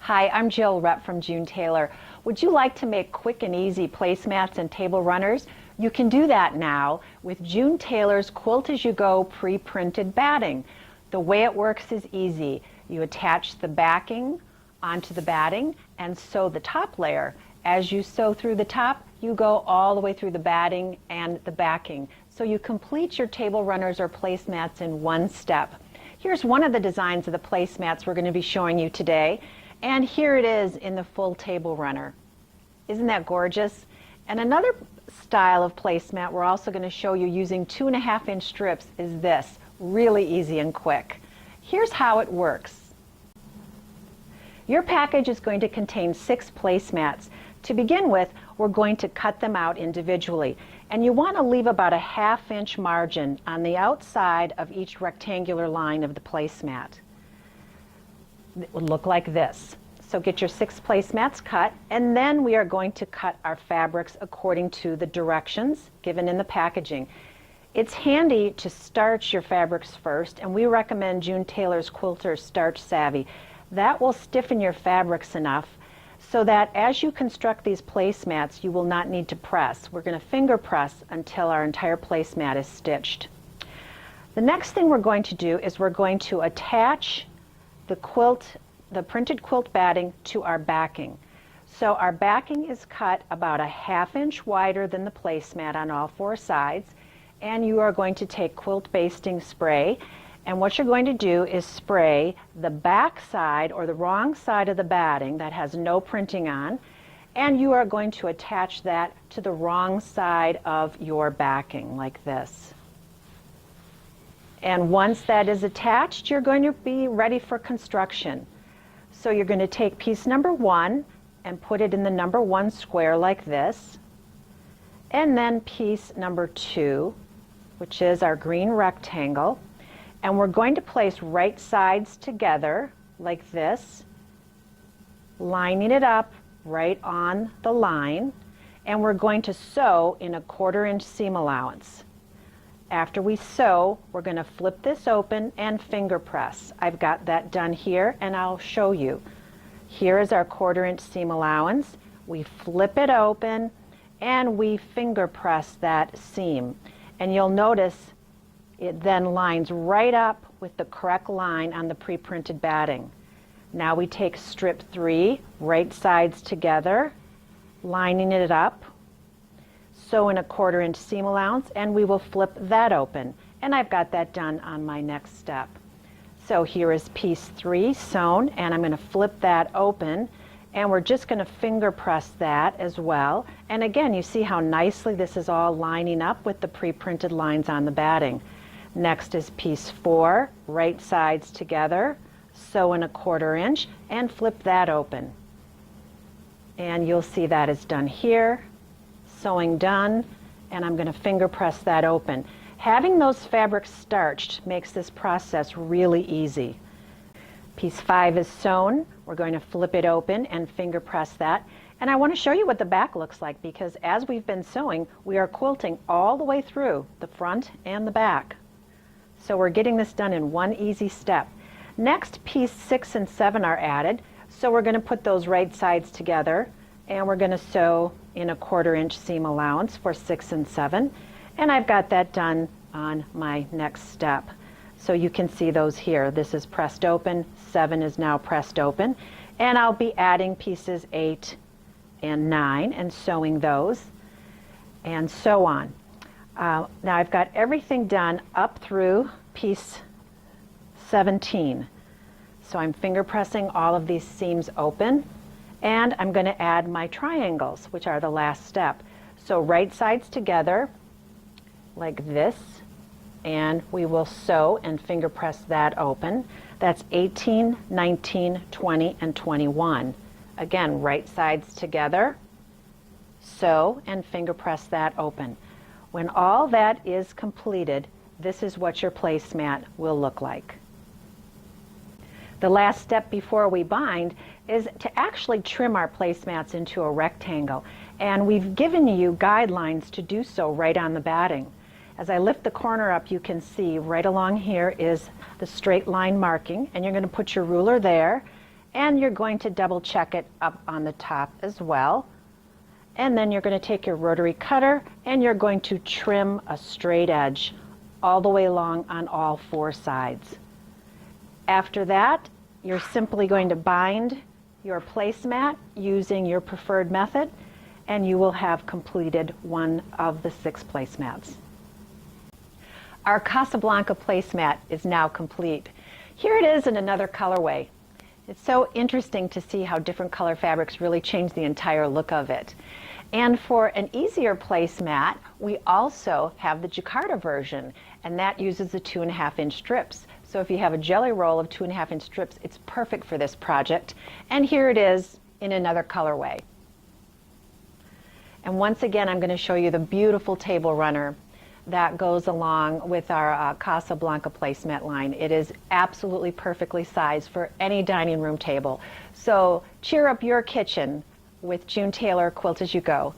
Hi, I'm Jill, rep from June Tailor. Would you like to make quick and easy placemats and table runners? You can do that now with June Tailor's Quilt As You Go pre-printed batting. The way it works is easy. You attach the backing onto the batting and sew the top layer. As you sew through the top, you go all the way through the batting and the backing. So you complete your table runners or placemats in one step. Here's one of the designs of the placemats we're going to be showing you today. And here it is in the full table runner. Isn't that gorgeous? And another style of placemat we're also going to show you using 2.5-inch strips is this. Really easy and quick. Here's how it works. Your package is going to contain 6 placemats. To begin with, we're going to cut them out individually. And you want to leave about a 1/2-inch margin on the outside of each rectangular line of the placemat. It will look like this. So get your 6 placemats cut, and then we are going to cut our fabrics according to the directions given in the packaging. It's handy to starch your fabrics first, and we recommend June Tailor's Quilter Starch Savvy. That will stiffen your fabrics enough so that as you construct these placemats, you will not need to press. We're going to finger press until our entire placemat is stitched. The next thing we're going to do is we're going to attach the printed quilt batting to our backing. So our backing is cut about a 1/2-inch wider than the placemat on all 4 sides, and you are going to take quilt basting spray, and what you're going to do is spray the back side or the wrong side of the batting that has no printing on, and you are going to attach that to the wrong side of your backing like this. And once that is attached, you're going to be ready for construction. So you're going to take piece number 1 and put it in the number 1 square like this, and then piece number 2, which is our green rectangle, and we're going to place right sides together like this, lining it up right on the line, and we're going to sew in a 1/4-inch seam allowance. After we sew, we're going to flip this open and finger press. I've got that done here, and I'll show you. Here is our 1/4-inch seam allowance. We flip it open and we finger press that seam. And you'll notice it then lines right up with the correct line on the pre-printed batting. Now we take strip 3, right sides together, lining it up, sew in a 1/4-inch seam allowance, and we will flip that open. And I've got that done on my next step. So here is piece 3 sewn, and I'm going to flip that open, and we're just going to finger press that as well. And again, you see how nicely this is all lining up with the pre-printed lines on the batting. Next is piece 4, right sides together, sew in a 1/4-inch, and flip that open. And you'll see that is done here. Sewing done, and I'm going to finger press that open. Having those fabrics starched makes this process really easy. Piece 5 is sewn. We're going to flip it open and finger press that. And I want to show you what the back looks like, because as we've been sewing, we are quilting all the way through the front and the back. So we're getting this done in one easy step. Next, piece 6 and 7 are added. So we're going to put those right sides together, and we're going to sew in a 1/4-inch seam allowance for 6 and 7. And I've got that done on my next step. So you can see those here. This is pressed open, 7 is now pressed open. And I'll be adding pieces 8 and 9 and sewing those, and so on. Now I've got everything done up through piece 17. So I'm finger pressing all of these seams open. And I'm going to add my triangles, which are the last step. So right sides together, like this, and we will sew and finger press that open. That's 18, 19, 20, and 21. Again, right sides together, sew and finger press that open. When all that is completed, this is what your placemat will look like. The last step before we bind is to actually trim our placemats into a rectangle, and we've given you guidelines to do so right on the batting. As I lift the corner up, you can see right along here is the straight line marking, and you're going to put your ruler there, and you're going to double check it up on the top as well. And then you're going to take your rotary cutter and you're going to trim a straight edge all the way along on all 4 sides. After that, you're simply going to bind your placemat using your preferred method, and you will have completed one of the 6 placemats. Our Casablanca placemat is now complete. Here it is in another colorway. It's so interesting to see how different color fabrics really change the entire look of it. And for an easier placemat, we also have the Jacquard version, and that uses the 2.5-inch strips. So if you have a jelly roll of 2.5-inch strips, it's perfect for this project. And here it is in another colorway. And once again, I'm going to show you the beautiful table runner that goes along with our Casablanca placemat line. It is absolutely perfectly sized for any dining room table. So cheer up your kitchen with June Tailor Quilt As You Go.